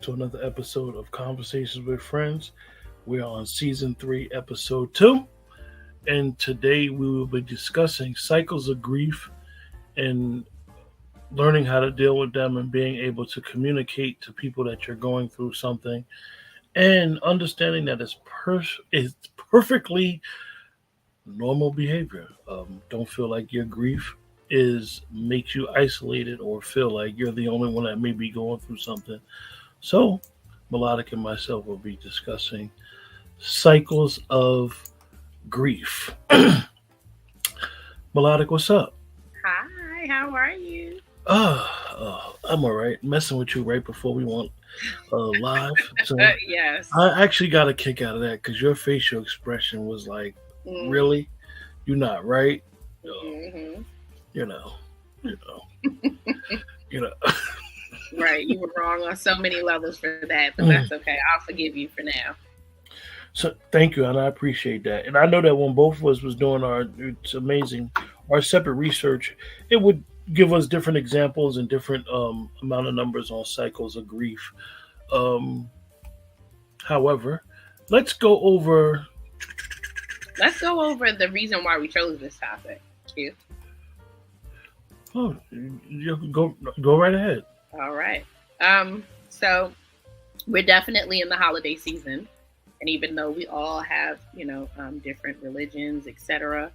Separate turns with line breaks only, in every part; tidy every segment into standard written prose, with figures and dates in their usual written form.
to another episode of Conversations with Friends. We're on season 3, episode 2, and today we will be discussing cycles of grief and learning how to deal with them and being able to communicate to people that you're going through something and understanding that it's perfectly normal behavior. Don't feel like your grief is makes you isolated or feel like you're the only one that may be going through something. So, Melodic and myself will be discussing cycles of grief. Melodic, what's up?
Hi, how are you?
I'm all right. Messing with you right before we went live. So
Yes.
I actually got a kick out of that because your facial expression was like,
Mm-hmm.
really? You're not right? Uh,
Mm-hmm.
you know, you know, you know.
Right, you were wrong on so many levels for that, but that's okay. I'll forgive you for now.
So thank you, and I appreciate that. And I know that when both of us was doing it's amazing, our separate research, it would give us different examples and different amount of numbers on cycles of grief. Um, however, let's go over.
Let's go over the reason why we chose this topic. Too.
Oh, you go right ahead.
All right. So we're definitely in the holiday season, and even though we all have, different religions, etc.,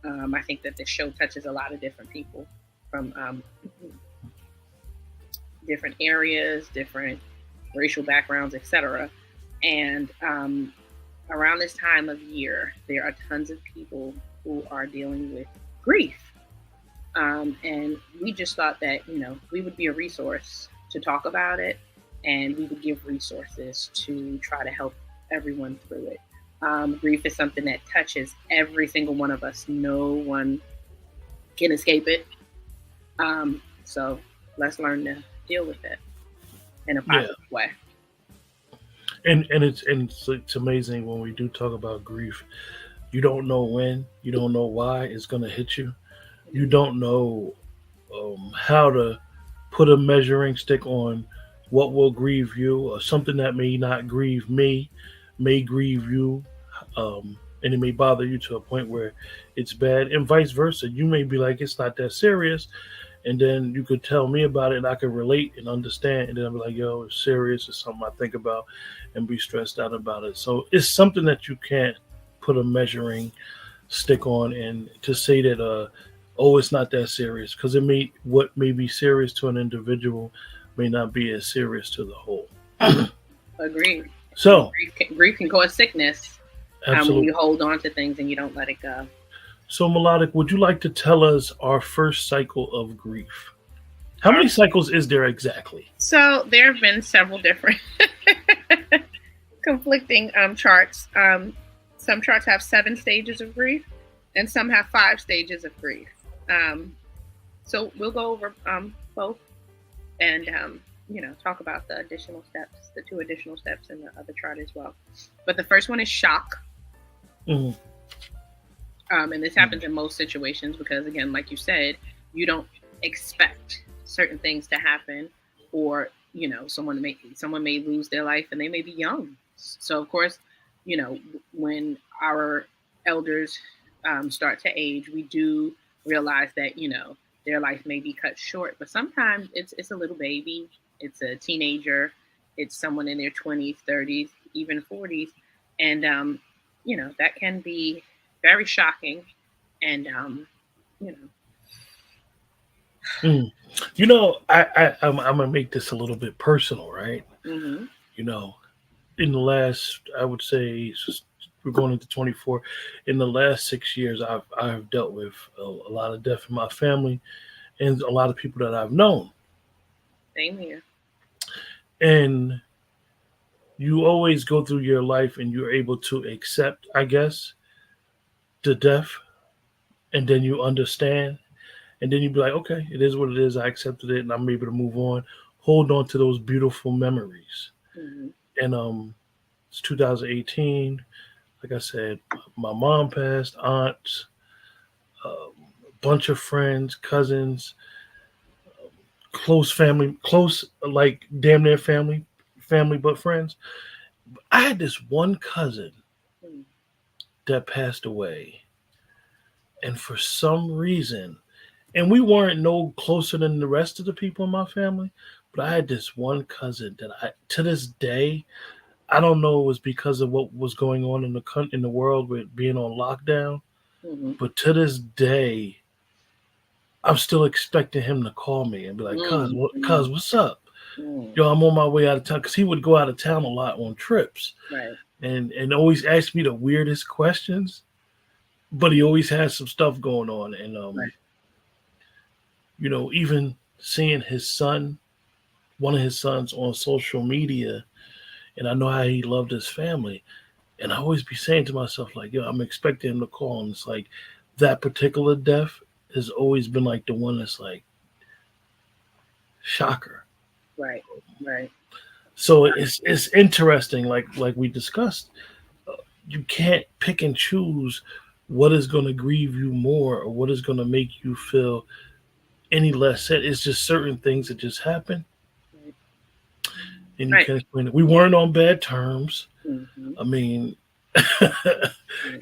I think that this show touches a lot of different people from different areas, different racial backgrounds, etc. And around this time of year, there are tons of people who are dealing with grief. And we just thought that, we would be a resource to talk about it, and we would give resources to try to help everyone through it. Grief is something that touches every single one of us. No one can escape it. So let's learn to deal with it in a
Yeah,
positive way.
and it's amazing when we do talk about grief. You don't know when, you don't know why it's gonna hit you. You don't know how to put a measuring stick on what will grieve you, or something that may not grieve me may grieve you, and it may bother you to a point where it's bad, and vice versa. You may be like, it's not that serious, and then you could tell me about it, and I could relate and understand, and then I'll be like, yo, it's serious. It's something I think about, and be stressed out about it. So it's something that you can't put a measuring stick on, and to say that oh, it's not that serious, because it may what may be serious to an individual may not be as serious to the whole.
Agreed.
So
Grief can cause sickness when
absolutely.
you hold on to things and you don't let it go.
So Melodic, would you like to tell us our first cycle of grief? How
All
many
right.
cycles is there exactly?
So there have been several different conflicting charts. Some charts have 7 stages of grief, and some have 5 stages of grief. Um, so we'll go over both and talk about the additional steps, the 2 additional steps in the other chart as well. But the first one is shock.
Mhm.
And this happens in most situations because, again, like you said, you don't expect certain things to happen, or someone may lose their life and they may be young. So of course, when our elders start to age, we do realize that their life may be cut short. But sometimes it's a little baby, it's a teenager, it's someone in their 20s, 30s, even 40s, and that can be very shocking. And you know,
Mm. I'm gonna make this a little bit personal, right?
mm-hmm,
You know, in the last, I would say, we're going into 24. In the last 6 years, I've dealt with a lot of death in my family and a lot of people that I've known.
same here.
And you always go through your life and you're able to accept, I guess, the death, and then you understand, and then you be like, okay, it is what it is. I accepted it, and I'm able to move on. Hold on to those beautiful memories.
Mm-hmm,
And it's 2018. Like I said, my mom passed, aunts, a bunch of friends, cousins, close family, close like damn near family, family but friends. I had this one cousin
Mm.
that passed away, and for some reason, and we weren't no closer than the rest of the people in my family, but I had this one cousin that I to this day I don't know it was because of what was going on in in the world with being on lockdown,
Mm-hmm.
but to this day I'm still expecting him to call me and be like,
Mm-hmm.
"Cuz, what's up?
Mm.
Yo, I'm on my way out of town." Because he would go out of town a lot on trips,
Right.
and always ask me the weirdest questions. But he always has some stuff going on, and
Right.
even seeing his son, one of his sons, on social media, and I know how he loved his family, and I always be saying to myself like, "Yo, I'm expecting him to call," and it's like that particular death has always been like the one that's like shocker.
Right. Right.
So it's interesting, like we discussed. You can't pick and choose what is going to grieve you more or what is going to make you feel any less sad. It's just certain things that just happen,
Right.
and you
Right.
can't explain it. We weren't on bad terms.
Mm-hmm.
I mean,
Right.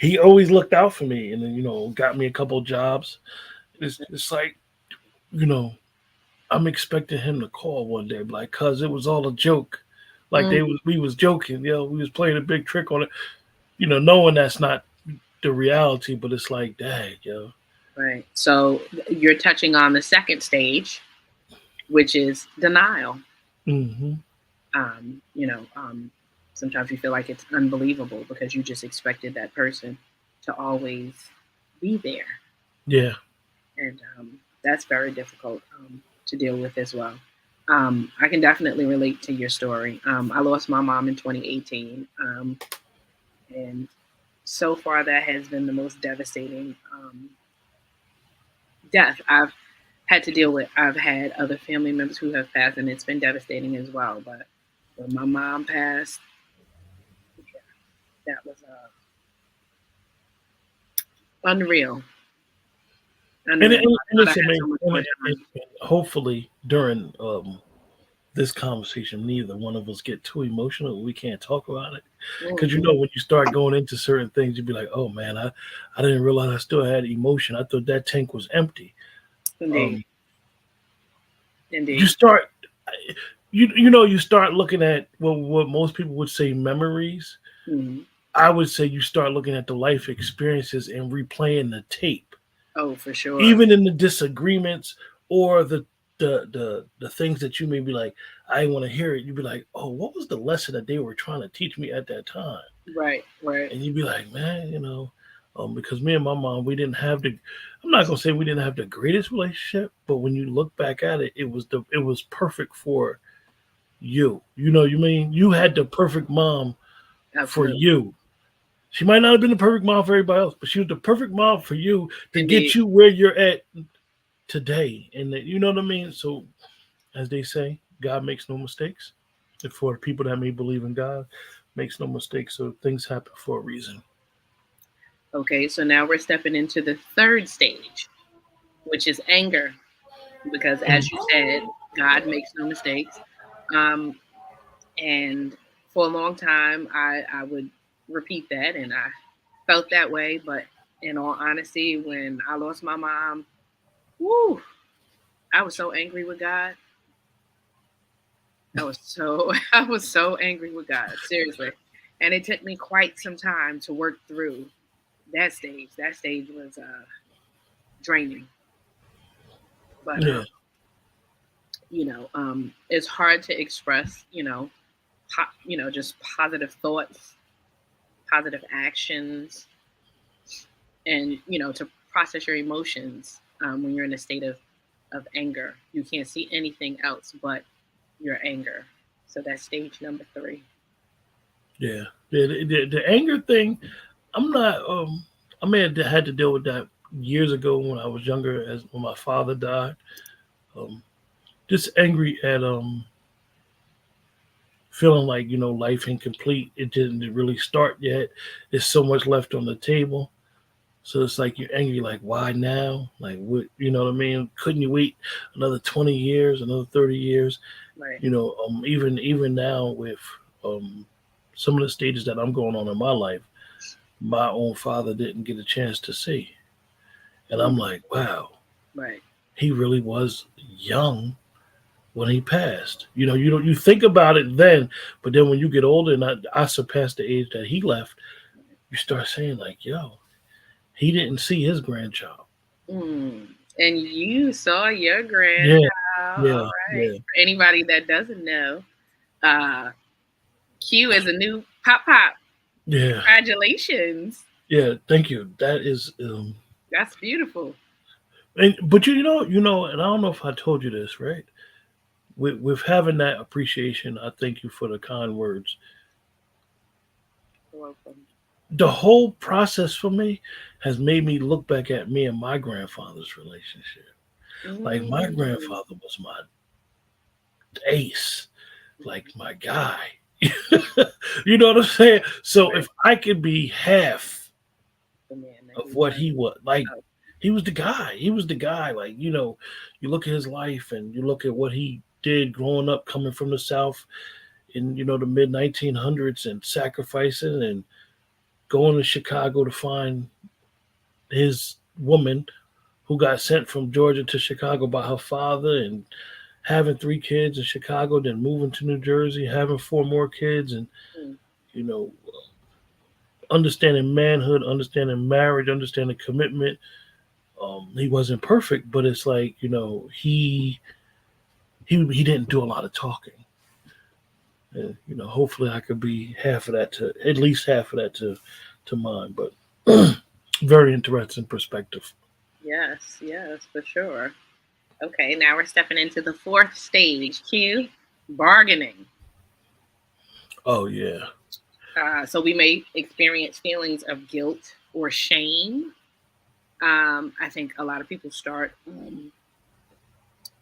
he always looked out for me, and then got me a couple jobs. It's like you know I'm expecting him to call one day, like, cuz it was all a joke. Like
Mm.
we was joking, we was playing a big trick on it, knowing that's not the reality, but it's like, dang, yo.
Right. So you're touching on the second stage, which is denial.
Hmm.
You know, sometimes you feel like it's unbelievable because you just expected that person to always be there,
Yeah.
and that's very difficult to deal with as well. I can definitely relate to your story. I lost my mom in 2018, and so far that has been the most devastating death I've had to deal with. I've had other family members who have passed, and it's been devastating as well. But when my mom passed, yeah, that was unreal. Unreal.
And
I thought I
it's
had so
amazing.
much more time.
And hopefully during this conversation, neither one of us get too emotional. We can't talk about it because
Mhm.
when you start going into certain things, you'd be like, "Oh man, I didn't realize I still had emotion. I thought that tank was empty."
Indeed.
Um, you
Indeed.
start, you start looking at what most people would say memories.
Mhm.
I would say you start looking at the life experiences and replaying the tape,
Oh, for sure.
even in the disagreements or the things that you may be like, I want to hear it. You'd be like, oh, what was the lesson that they were trying to teach me at that time?
Right. Right.
And you'd be like, man, because me and my mom, we didn't have the. I'm not gonna say we didn't have the greatest relationship, but when you look back at it, it was perfect for you. You mean you had the perfect mom for
Absolutely.
you. She might not have been the perfect mom for everybody else, but she was the perfect mom for you to get
Indeed.
you where you're at today. And that, you know what I mean? So, as they say, God makes no mistakes. And for people that may believe in God, makes no mistakes. So things happen for a reason.
Okay. So now we're stepping into the third stage, which is anger, because
Mm.
as you said, God makes no mistakes. Um, and for a long time, I would repeat that, and I felt that way. But in all honesty, when I lost my mom, whoo, I was so angry with God. I was so angry with God, seriously. And it took me quite some time to work through that stage. That stage was draining, but
Yeah,
it's hard to express, just positive thoughts, positive actions, and to process your emotions when you're in a state of anger. You can't see anything else but your anger. So that's stage number three.
yeah. The anger thing, I'm not. I may have had to deal with that years ago when I was younger, as when my father died. Um, just angry at feeling like life incomplete. It didn't really start yet. There's so much left on the table. So it's like you're angry, like why now? Like what? You know what I mean? Couldn't you wait another 20 years, another 30 years?
Right.
Even now with um, some of the stages that I'm going on in my life, my own father didn't get a chance to see, and I'm
Mm,
like, wow,
right.
he really was young when he passed. You think about it then, but then when you get older, and I surpassed the age that he left, you start saying like, yo, he didn't see his grandchild.
Mm. And you saw your grandchild.
Yeah,
All
yeah,
right.
yeah,
For anybody that doesn't know, uh, Q is a new pop pop.
yeah,
Congratulations.
yeah. Thank you. That is,
That's beautiful.
but and I don't know if I told you this, right? With having that appreciation, I thank you for the kind words.
You're welcome.
The whole process for me has made me look back at me and my grandfather's relationship. Like my
Mm.
grandfather was my ace, like my guy. You know what I'm saying? So
Right.
if I could be half
The man that
of
he
what
was.
he was, like
Oh,
he was the guy. He was the guy. Like you look at his life and you look at what he did growing up, coming from the South in the mid 1900s, and sacrificing and going to Chicago to find his woman who got sent from Georgia to Chicago by her father, and having three kids in Chicago, then moving to New Jersey, having four more kids, and
mm,
you know, understanding manhood, understanding marriage, understanding commitment. He wasn't perfect, but it's like he didn't do a lot of talking. And, hopefully I could be half of that to at least half of that to mine. But very interesting perspective.
yes, yes, for sure. Okay, now we're stepping into the fourth stage. Q, bargaining.
Oh yeah,
So we may experience feelings of guilt or shame. I think a lot of people start,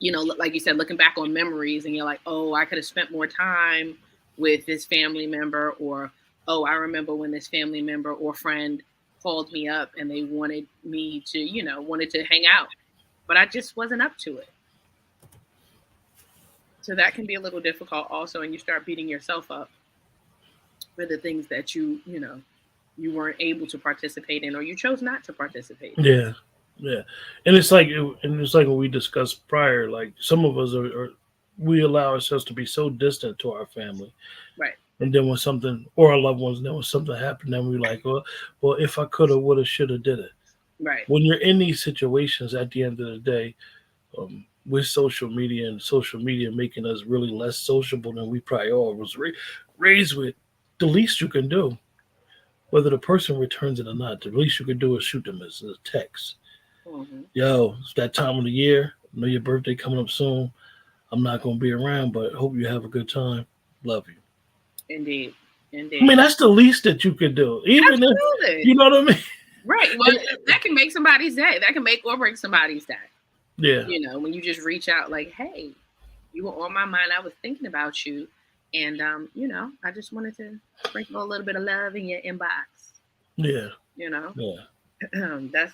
like you said, looking back on memories, and you're like, oh, I could have spent more time with this family member, or oh, I remember when this family member or friend called me up and they wanted me to, wanted to hang out, but I just wasn't up to it. So that can be a little difficult also, and you start beating yourself up for the things that you weren't able to participate in, or you chose not to participate in.
yeah, yeah. And it's like what we discussed prior. Like some of us are we allow ourselves to be so distant to our family,
Right,
and then when something or our loved ones, then when something happened, then we're like, well, if I could have, would have, should have, did it.
right.
When you're in these situations, at the end of the day, with social media making us really less sociable than we probably all was raised with, the least you can do, whether the person returns it or not, the least you can do is shoot them as a text.
Hmm.
Yo, it's that time of the year. I know your birthday coming up soon. I'm not gonna be around, but hope you have a good time. Love you.
Indeed,
I mean,
indeed.
that's the least that you could do. Even if
Absolutely.
you know what I mean.
Right. Well, that can make somebody's day. That can make or break somebody's day.
Yeah,
When you just reach out like, hey, you were on my mind. I was thinking about you. And, I just wanted to sprinkle a little bit of love in your inbox.
yeah,
You know,
yeah.
that's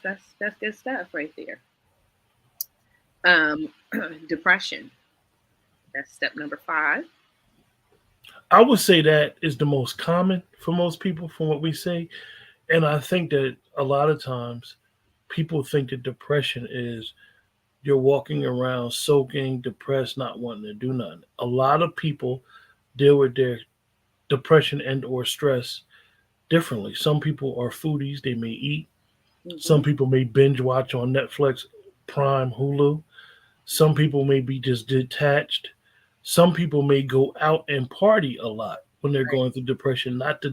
good stuff right there. Um, Depression. That's step number 5.
I would say that is the most common for most people, from what we say, and I think that a lot of times people think that depression is you're walking around soaking, depressed, not wanting to do nothing. A lot of people deal with their depression and or stress differently. Some people are foodies, they may eat.
Hmm.
Some people may binge watch on Netflix, Prime, Hulu. Some people may be just detached. Some people may go out and party a lot when they're
Right.
going through depression, not to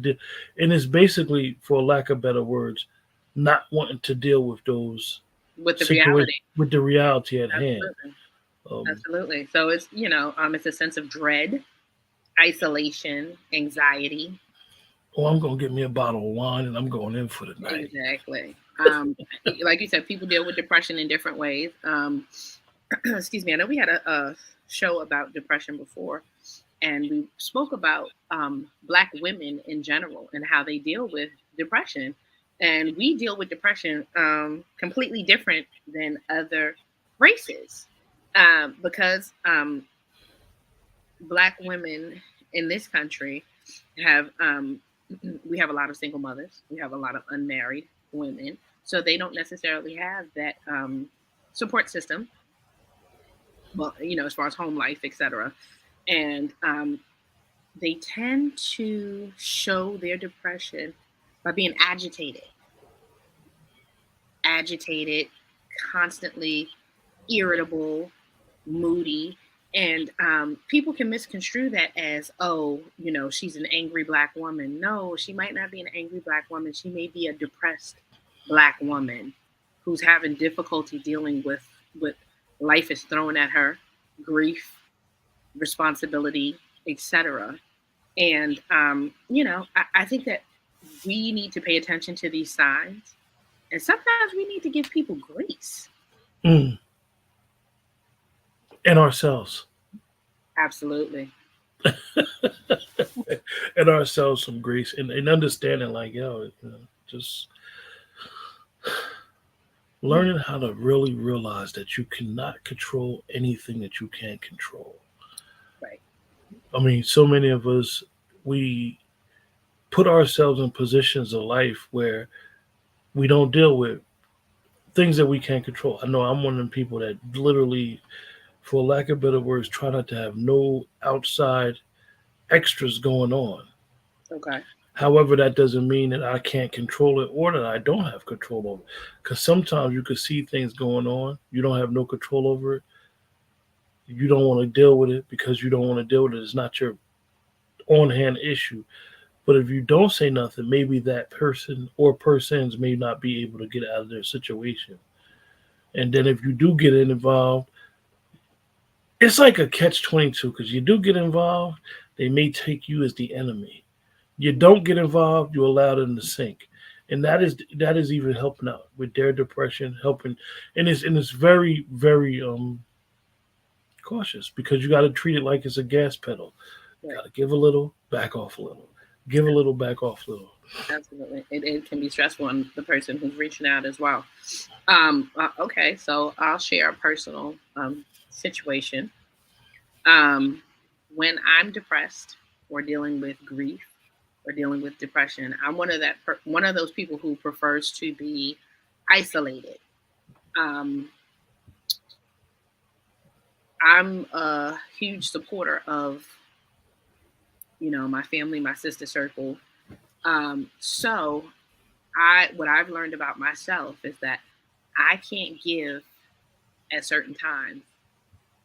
and it's basically, for lack of better words, not wanting to deal with those
With the
situations,
reality.
with the reality at hand.
Absolutely.
Um,
Absolutely. So it's a sense of dread, isolation, anxiety.
I'm gonna get me a bottle of wine and I'm going in for the night.
Exactly. Like you said, people deal with depression in different ways. Excuse me. I know we had a show about depression before, and we spoke about Black women in general and how they deal with depression. And we deal with depression completely different than other races because Black women in this country have we have a lot of single mothers. We have a lot of unmarried women, so they don't necessarily have that support system. Well, as far as home life, etc. And they tend to show their depression by being agitated, constantly irritable, moody. And people can misconstrue that as, oh, she's an angry black woman. No, she might not be an angry black woman. She may be a depressed black woman who's having difficulty dealing with what life is throwing at her, grief, responsibility, etc. And, I think that we need to pay attention to these signs. And sometimes we need to give people grace.
Mm. And ourselves.
Absolutely.
And ourselves some grace and understanding, like, just learning how to really realize that you cannot control anything that you can't control.
Right.
I mean, so many of us, we put ourselves in positions of life where we don't deal with things that we can't control. I know I'm one of them people that literally, for lack of better words, try not to have no outside extras going on.
Okay.
However, that doesn't mean that I can't control it or that I don't have control over it. Because sometimes you could see things going on, you don't have no control over it. You don't want to deal with it because you don't want to deal with it. It's not your on hand issue. But if you don't say nothing, maybe that person or persons may not be able to get out of their situation. And then if you do get involved, it's like a catch 22 because you do get involved, they may take you as the enemy. You don't get involved, you allow them to sink. And that is even helping out with their depression, helping, and it's very, very cautious because you got to treat it like it's a gas pedal.
Right.
Got to give a little, back off a little, give a little, back off a little.
Absolutely. It can be stressful on the person who's reaching out as well. Okay, so I'll share a personal situation. Um, when I'm depressed or dealing with grief or dealing with depression, I'm one of those people who prefers to be isolated. Um, I'm a huge supporter of my family, my sister circle. So I what I've learned about myself is that I can't give at certain times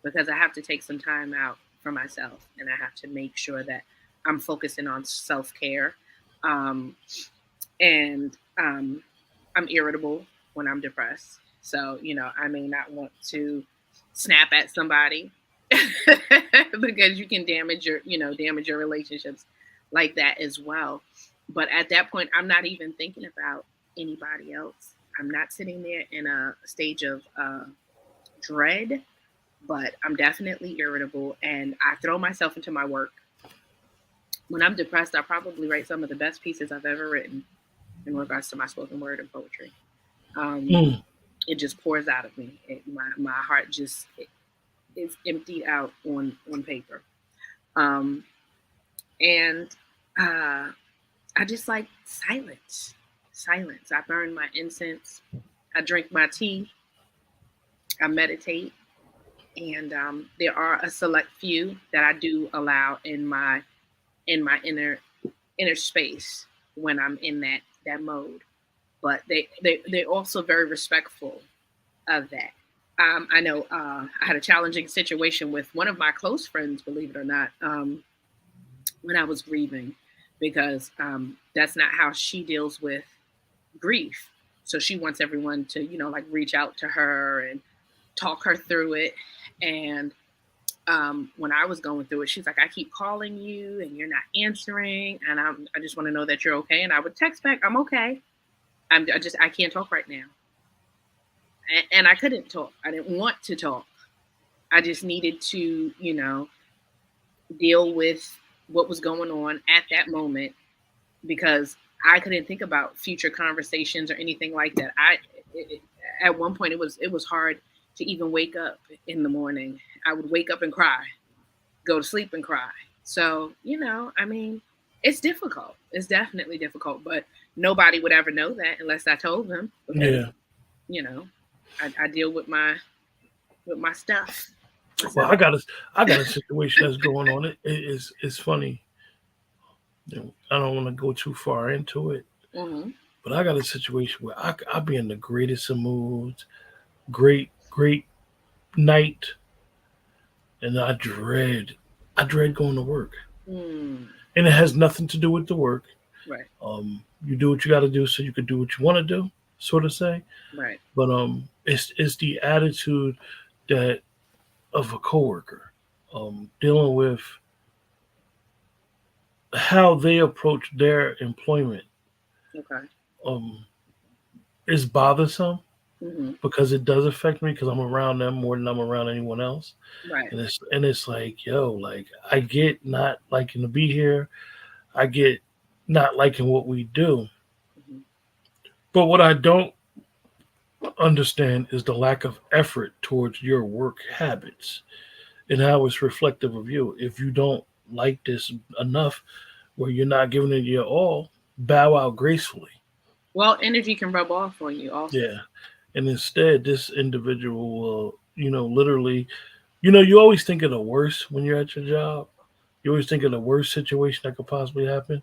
because I have to take some time out for myself and I have to make sure that I'm focusing on self care. Um, and I'm irritable when I'm depressed. So, I may not want to snap at somebody because you can damage your relationships like that as well. But at that point, I'm not even thinking about anybody else. I'm not sitting there in a stage of dread, but I'm definitely irritable and I throw myself into my work. When I'm depressed, I probably write some of the best pieces I've ever written in regards to my spoken word and poetry. Um,
Mm.
it just pours out of me. My heart just is emptied out on paper. Um, and uh, I just like silence. Silence. I burn my incense. I drink my tea. I meditate. And there are a select few that I do allow in my inner space when I'm in that mode. But they're also very respectful of that. I know I had a challenging situation with one of my close friends, believe it or not, when I was grieving, because that's not how she deals with grief. So she wants everyone to, like reach out to her and talk her through it. And when I was going through it, she's like, I keep calling you and you're not answering. And I just want to know that you're okay. And I would text back, I'm okay. I can't talk right now. And I couldn't talk. I didn't want to talk. I just needed to, deal with what was going on at that moment because I couldn't think about future conversations or anything like that. At one point it was hard to even wake up in the morning. I would wake up and cry go to sleep and cry. So, I mean, it's difficult. It's definitely difficult, but nobody would ever know that unless I told them because,
Yeah.
you know, I deal with my stuff
Well,
myself.
I got a situation that's going on. It's funny. I don't want to go too far into it,
Hmm.
but I got a situation where I be in the greatest of moods, great night, and I dread going to work,
Mm.
and it has nothing to do with the work.
Right,
You do what you got to do so you can do what you want to do, sort of say.
right.
But it's the attitude that of a coworker, dealing with how they approach their employment,
Okay.
um, is bothersome
Hmm.
because it does affect me because I'm around them more than I'm around anyone else.
Right.
And it's like, yo, like I get not liking to be here. I get not liking what we do.
Hmm.
But what I don't understand is the lack of effort towards your work habits and how it's reflective of you. If you don't like this enough where you're not giving it your all, bow out gracefully.
Well, energy can rub off on you also.
Yeah. And instead, this individual will, literally, you always think of the worst when you're at your job. You always think of the worst situation that could possibly happen.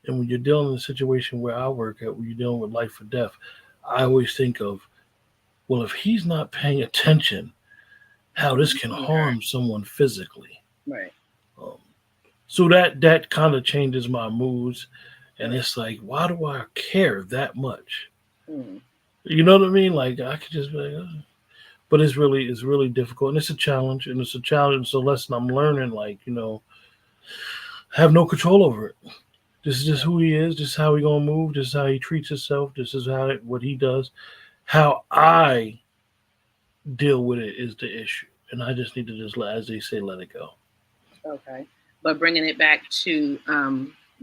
And when you're dealing in a situation where I work at, when you're dealing with life or death, I always think of, well, if he's not paying attention, how this can
Okay.
harm someone physically.
Right.
Um, so that kind of changes my moods. And
Right.
it's like, why do I care that much?
Mm.
You know what I mean? Like I could just be like, "Oh." But it's really difficult, and it's a challenge, and it's a challenge. It's a lesson I'm learning. Like have no control over it. This is just
Right.
who he is. This is how he gonna move. This is how he treats himself. This is what he does. How I deal with it is the issue, and I just need to just let, as they say, let it go.
Okay. But bringing it back to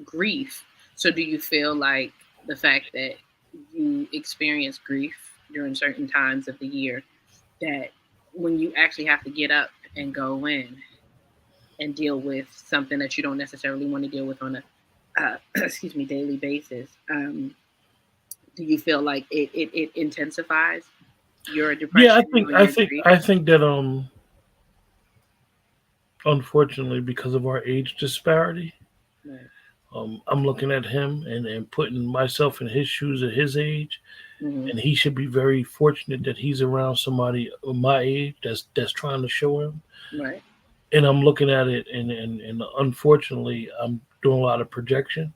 grief. So, do you feel like the fact that you experience grief during certain times of the year, that when you actually have to get up and go in and deal with something that you don't necessarily want to deal with on a excuse me, daily basis, do you feel like it intensifies your
Yeah, I
depression
think
or
I
your
think
grief?
I think that unfortunately because of our age disparity,
Right.
I'm looking at him and putting myself in his shoes at his age,
Hmm.
and he should be very fortunate that he's around somebody of my age that's trying to show him.
Right.
And I'm looking at it, and unfortunately, I'm doing a lot of projection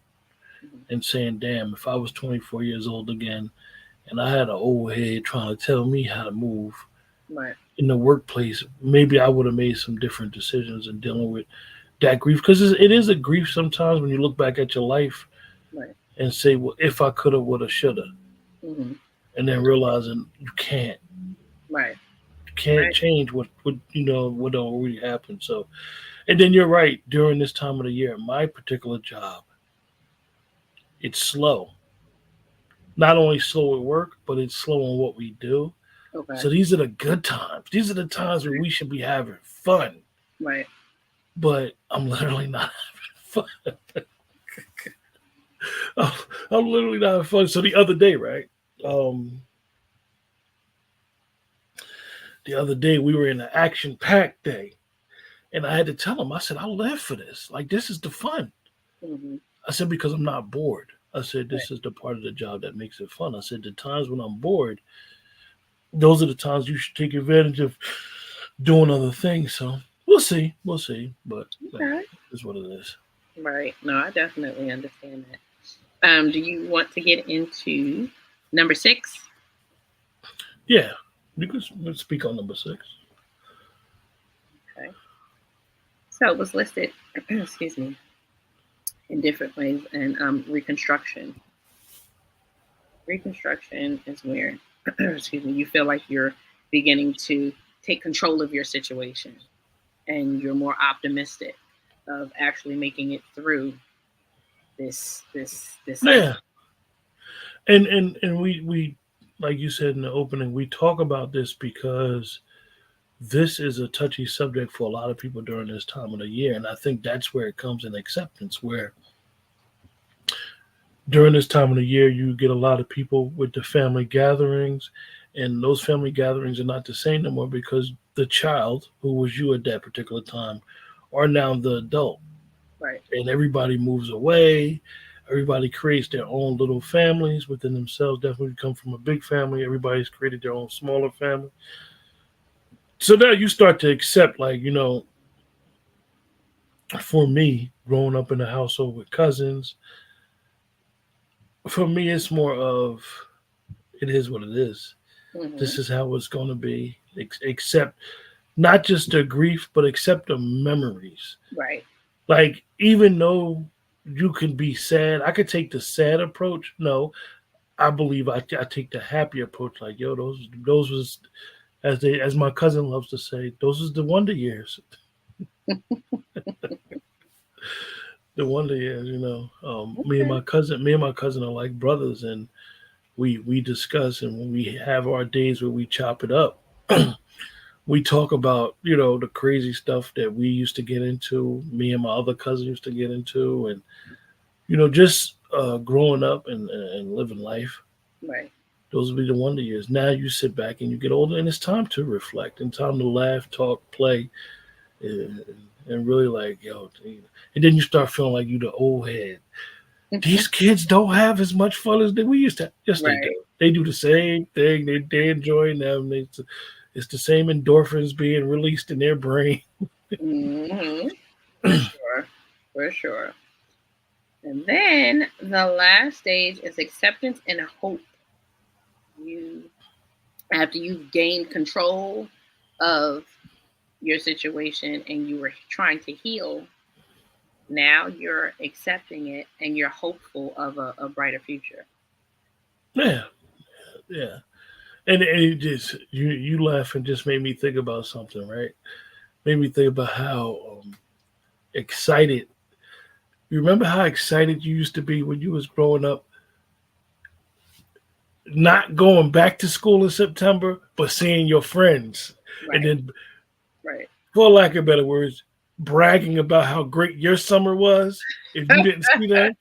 Hmm.
and saying, "Damn, if I was 24 years old again, and I had an old head trying to tell me how to move
Right.
in the workplace, maybe I would have made some different decisions in dealing with that grief because it is a grief sometimes when you look back at your life
Right.
and say, well, if I coulda, woulda, shoulda,
Hmm.
and then realizing
Right.
you can't
Right.
change what already happened. So, and then you're right. During this time of the year, my particular job, it's slow. Not only slow at work, but it's slow on what we do.
Okay.
So these are the good times. These are the times where we should be having fun.
Right.
But I'm literally not having fun. I'm, I'm literally not having fun. So the other day, right? Um, the other day we were in an action-packed day, and I had to tell him. I said, "I live for this. Like this is the fun."
Hmm.
I said because I'm not bored. I said
Right.
this is the part of the job that makes it fun. I said the times when I'm bored, those are the times you should take advantage of doing other things. So we'll see. But
Okay.
is what it is.
Right. No, I definitely understand that. Do you want to get into number six?
Yeah, you can speak on number six.
Okay. So it was listed, excuse me, in different ways. And reconstruction. Reconstruction is where, excuse me, you feel like you're beginning to take control of your situation and you're more optimistic of actually making it through this cycle.
Yeah, and we like you said in the opening, we talk about this because this is a touchy subject for a lot of people during this time of the year. And I think that's where it comes in acceptance, where during this time of the year, you get a lot of people with the family gatherings, and those family gatherings are not the same no more because the child, who was you at that particular time, are now the adult,
Right.
and everybody moves away. Everybody creates their own little families within themselves. Definitely come from a big family. Everybody's created their own smaller family. So now you start to accept, like, for me, growing up in a household with cousins, for me, it's more of it is what it is. This
Mm-hmm.
is how it's going to be. Accept not just the grief, but accept the memories.
Right.
Like, even though you can be sad, I could take the sad approach. No, I believe I take the happy approach. Like, yo, those was, as my cousin loves to say, those was the wonder years. The wonder years.
Okay.
Me and my cousin are like brothers, and we discuss, and when we have our days where we chop it up, we talk about the crazy stuff that we used to get into. Me and my other cousin used to get into, and just growing up and living life.
Right.
Those will be the wonder years. Now you sit back and you get older, and it's time to reflect and time to laugh, talk, play, and, and really, like, and then you start feeling like you the old head. These kids don't have as much fun as we used to. Yes, they
Right.
do. They do the same thing. They enjoy them. It's the same endorphins being released in their brain.
Mm-hmm. For sure. For sure. And then the last stage is acceptance and hope. You After you've gained control of your situation and you were trying to heal, now you're accepting it and you're hopeful of a brighter future.
Yeah, yeah. And it just you laugh and just made me think about something, right? Made me think about how excited. You remember how excited you used to be when you was growing up, not going back to school in September, but seeing your friends, and
Right.
then,
Right.
for lack of better words, bragging about how great your summer was if you didn't see them.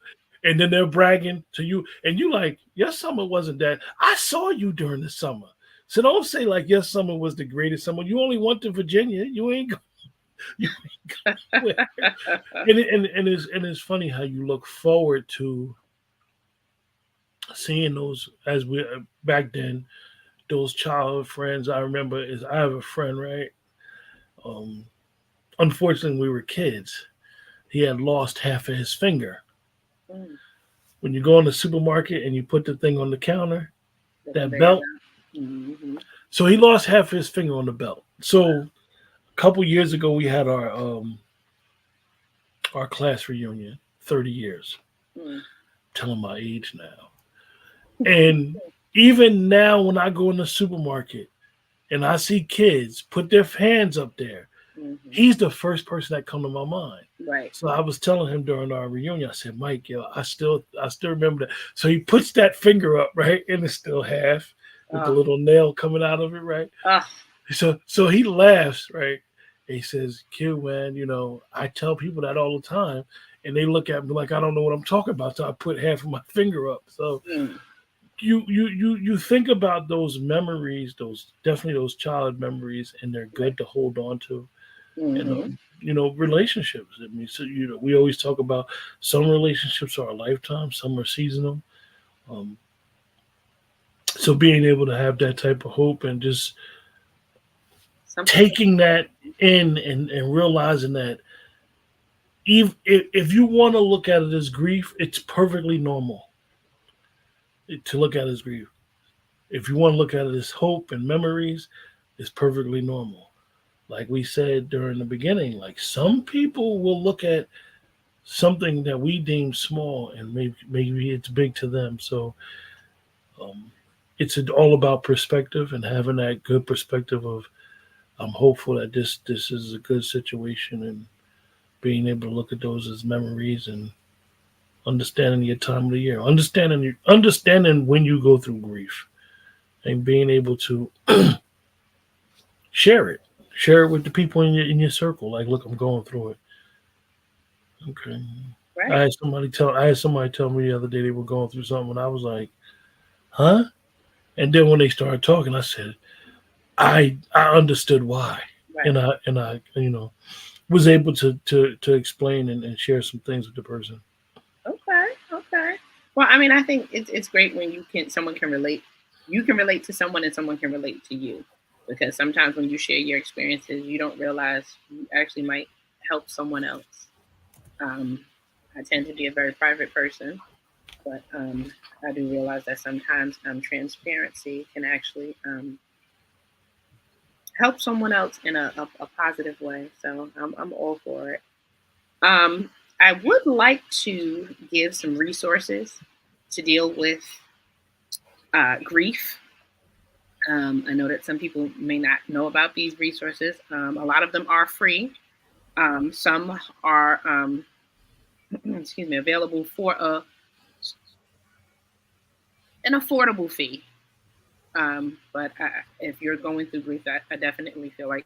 And then they're bragging to you, and you like, your summer wasn't that. I saw you during the summer. So don't say like your summer was the greatest summer. You only went to Virginia. You ain't go, you ain't go. And it's funny how you look forward to seeing those, as we back then, those childhood friends. I remember, is I have a friend, right? Um, Unfortunately, we were kids. He had lost half of his finger.
Mm,
When you go in the supermarket and you put the thing on the counter,
the
that
conveyor
belt.
belt. Mm-hmm.
So he lost half his finger on the belt. So a couple years ago, we had our class reunion. 30 years.
Mm,
Telling my age now. And even now, when I go in the supermarket and I see kids put their hands up there,
mm-hmm.
he's the first person that come to my mind.
Right.
So I was telling him during our reunion, I said, Mike, I still remember that. So he puts that finger up, right, and it's still half with the
Oh,
little nail coming out of it, right.
oh,
So he laughs, right. And he says, Q, man, I tell people that all the time, and they look at me like I don't know what I'm talking about. So I put half of my finger up. So
mm,
you think about those memories, those definitely those childhood memories, and they're
right.
good to hold on to. And
Mm-hmm.
relationships. I mean, so we always talk about some relationships are a lifetime, some are seasonal. Um, so being able to have that type of hope and just
Some people.
taking that in and realizing that if you want to look at it as grief, it's perfectly normal to look at it as grief. If you want to look at it as hope and memories, it's perfectly normal. Like we said during the beginning, like some people will look at something that we deem small and maybe it's big to them. So um, it's all about perspective and having that good perspective of I'm hopeful that this is a good situation, and being able to look at those as memories and understanding your time of the year, understanding when you go through grief, and being able to share it. Share it with the people in your circle. Like, look, I'm going through it. Okay.
Right.
I had somebody tell me the other day they were going through something, and I was like, huh? And then when they started talking, I said, I understood why,
Right.
and I was able to explain and share some things with the person.
Okay. Okay. Well, I mean, I think it's great when you can someone can relate. You can relate to someone, and someone can relate to you, because sometimes when you share your experiences, you don't realize you actually might help someone else. Um, I tend to be a very private person, but I do realize that sometimes transparency can actually help someone else in a positive way. So I'm all for it. Um, I would like to give some resources to deal with grief. I know that some people may not know about these resources. A lot of them are free. Some are, excuse me, available for an affordable fee. But if you're going through grief, I definitely feel like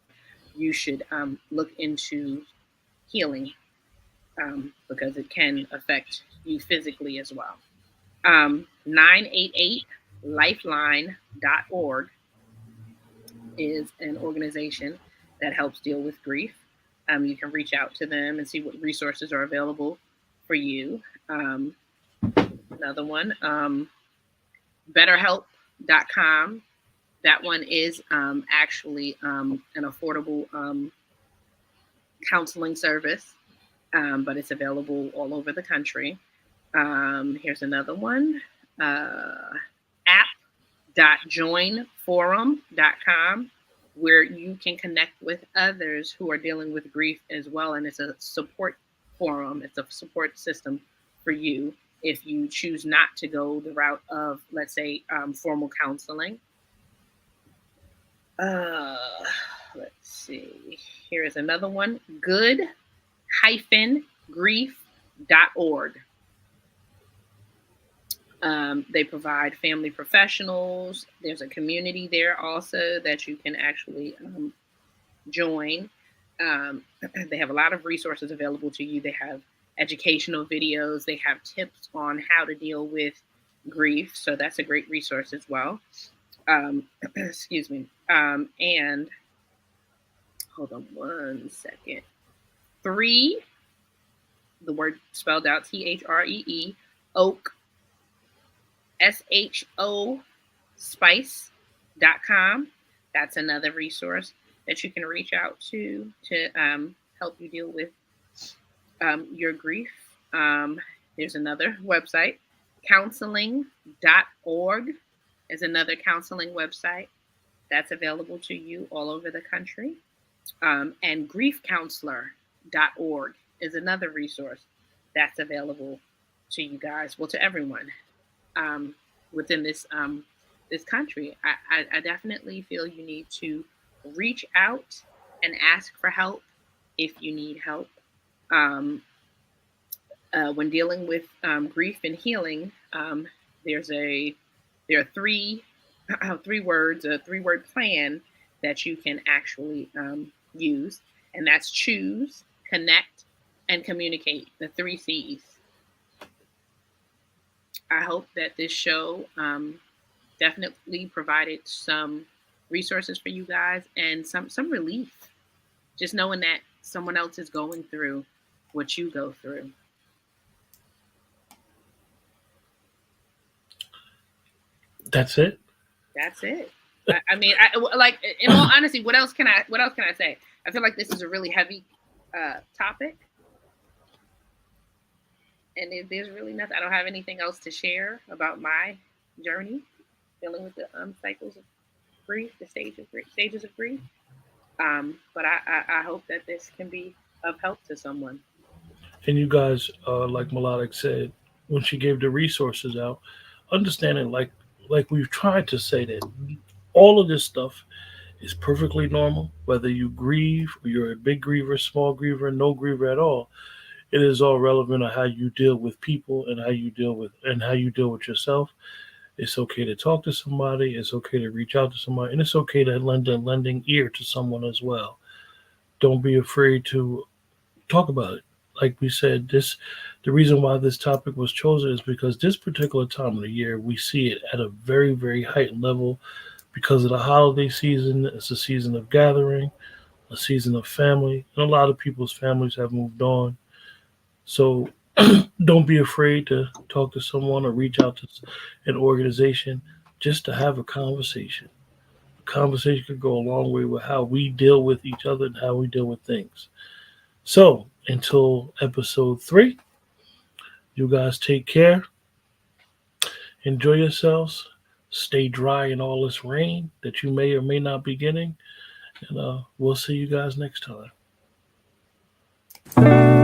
you should look into healing, because it can affect you physically as well. 988 lifeline.org is an organization that helps deal with grief. You can reach out to them and see what resources are available for you. Um, Another one, betterhelp.com. That one is actually an affordable counseling service, but it's available all over the country. Here's another one, app.joinforum.com, where you can connect with others who are dealing with grief as well. And it's a support forum, it's a support system for you if you choose not to go the route of, let's say, formal counseling. Uh, let's see. Here is another one, good-grief.org. They provide family professionals. There's a community there also that you can actually join. Um, they have a lot of resources available to you. They have educational videos, they have tips on how to deal with grief. So that's a great resource as well. Excuse me. And hold on one second. Three, the word spelled out THREE, Oak, SHO spice.com. That's another resource that you can reach out to help you deal with your grief. There's another website, counseling.org is another counseling website that's available to you all over the country. And griefcounselor.org is another resource that's available to you guys, well, to everyone um, within this country. I definitely feel you need to reach out and ask for help if you need help. Um, when dealing with grief and healing, there's a there are three three words, a 3 word plan that you can actually use, and that's choose, connect, and communicate. The 3 C's. I hope that this show definitely provided some resources for you guys and some relief. Just knowing that someone else is going through what you go through.
That's it.
That's it. I mean, like in all honesty, what else can I say? I feel like this is a really heavy topic, and there's really nothing. I don't have anything else to share about my journey dealing with the cycles of grief, the stages of grief. But I hope that this can be of help to someone.
And you guys, like Melodic said, when she gave the resources out, understanding like we've tried to say that all of this stuff is perfectly normal, whether you grieve or you're a big griever, small griever, no griever at all. It is all relevant on how you deal with people and how you deal with yourself. It's okay to talk to somebody. It's okay to reach out to somebody, and it's okay to lend a lending ear to someone as well. Don't be afraid to talk about it. Like we said, the reason why this topic was chosen is because this particular time of the year we see it at a very, very heightened level because of the holiday season. It's a season of gathering, a season of family, and a lot of people's families have moved on. So don't be afraid to talk to someone or reach out to an organization just to have a conversation. A conversation could go a long way with how we deal with each other and how we deal with things. So until episode 3, you guys take care, enjoy yourselves, stay dry in all this rain that you may or may not be getting, and we'll see you guys next time.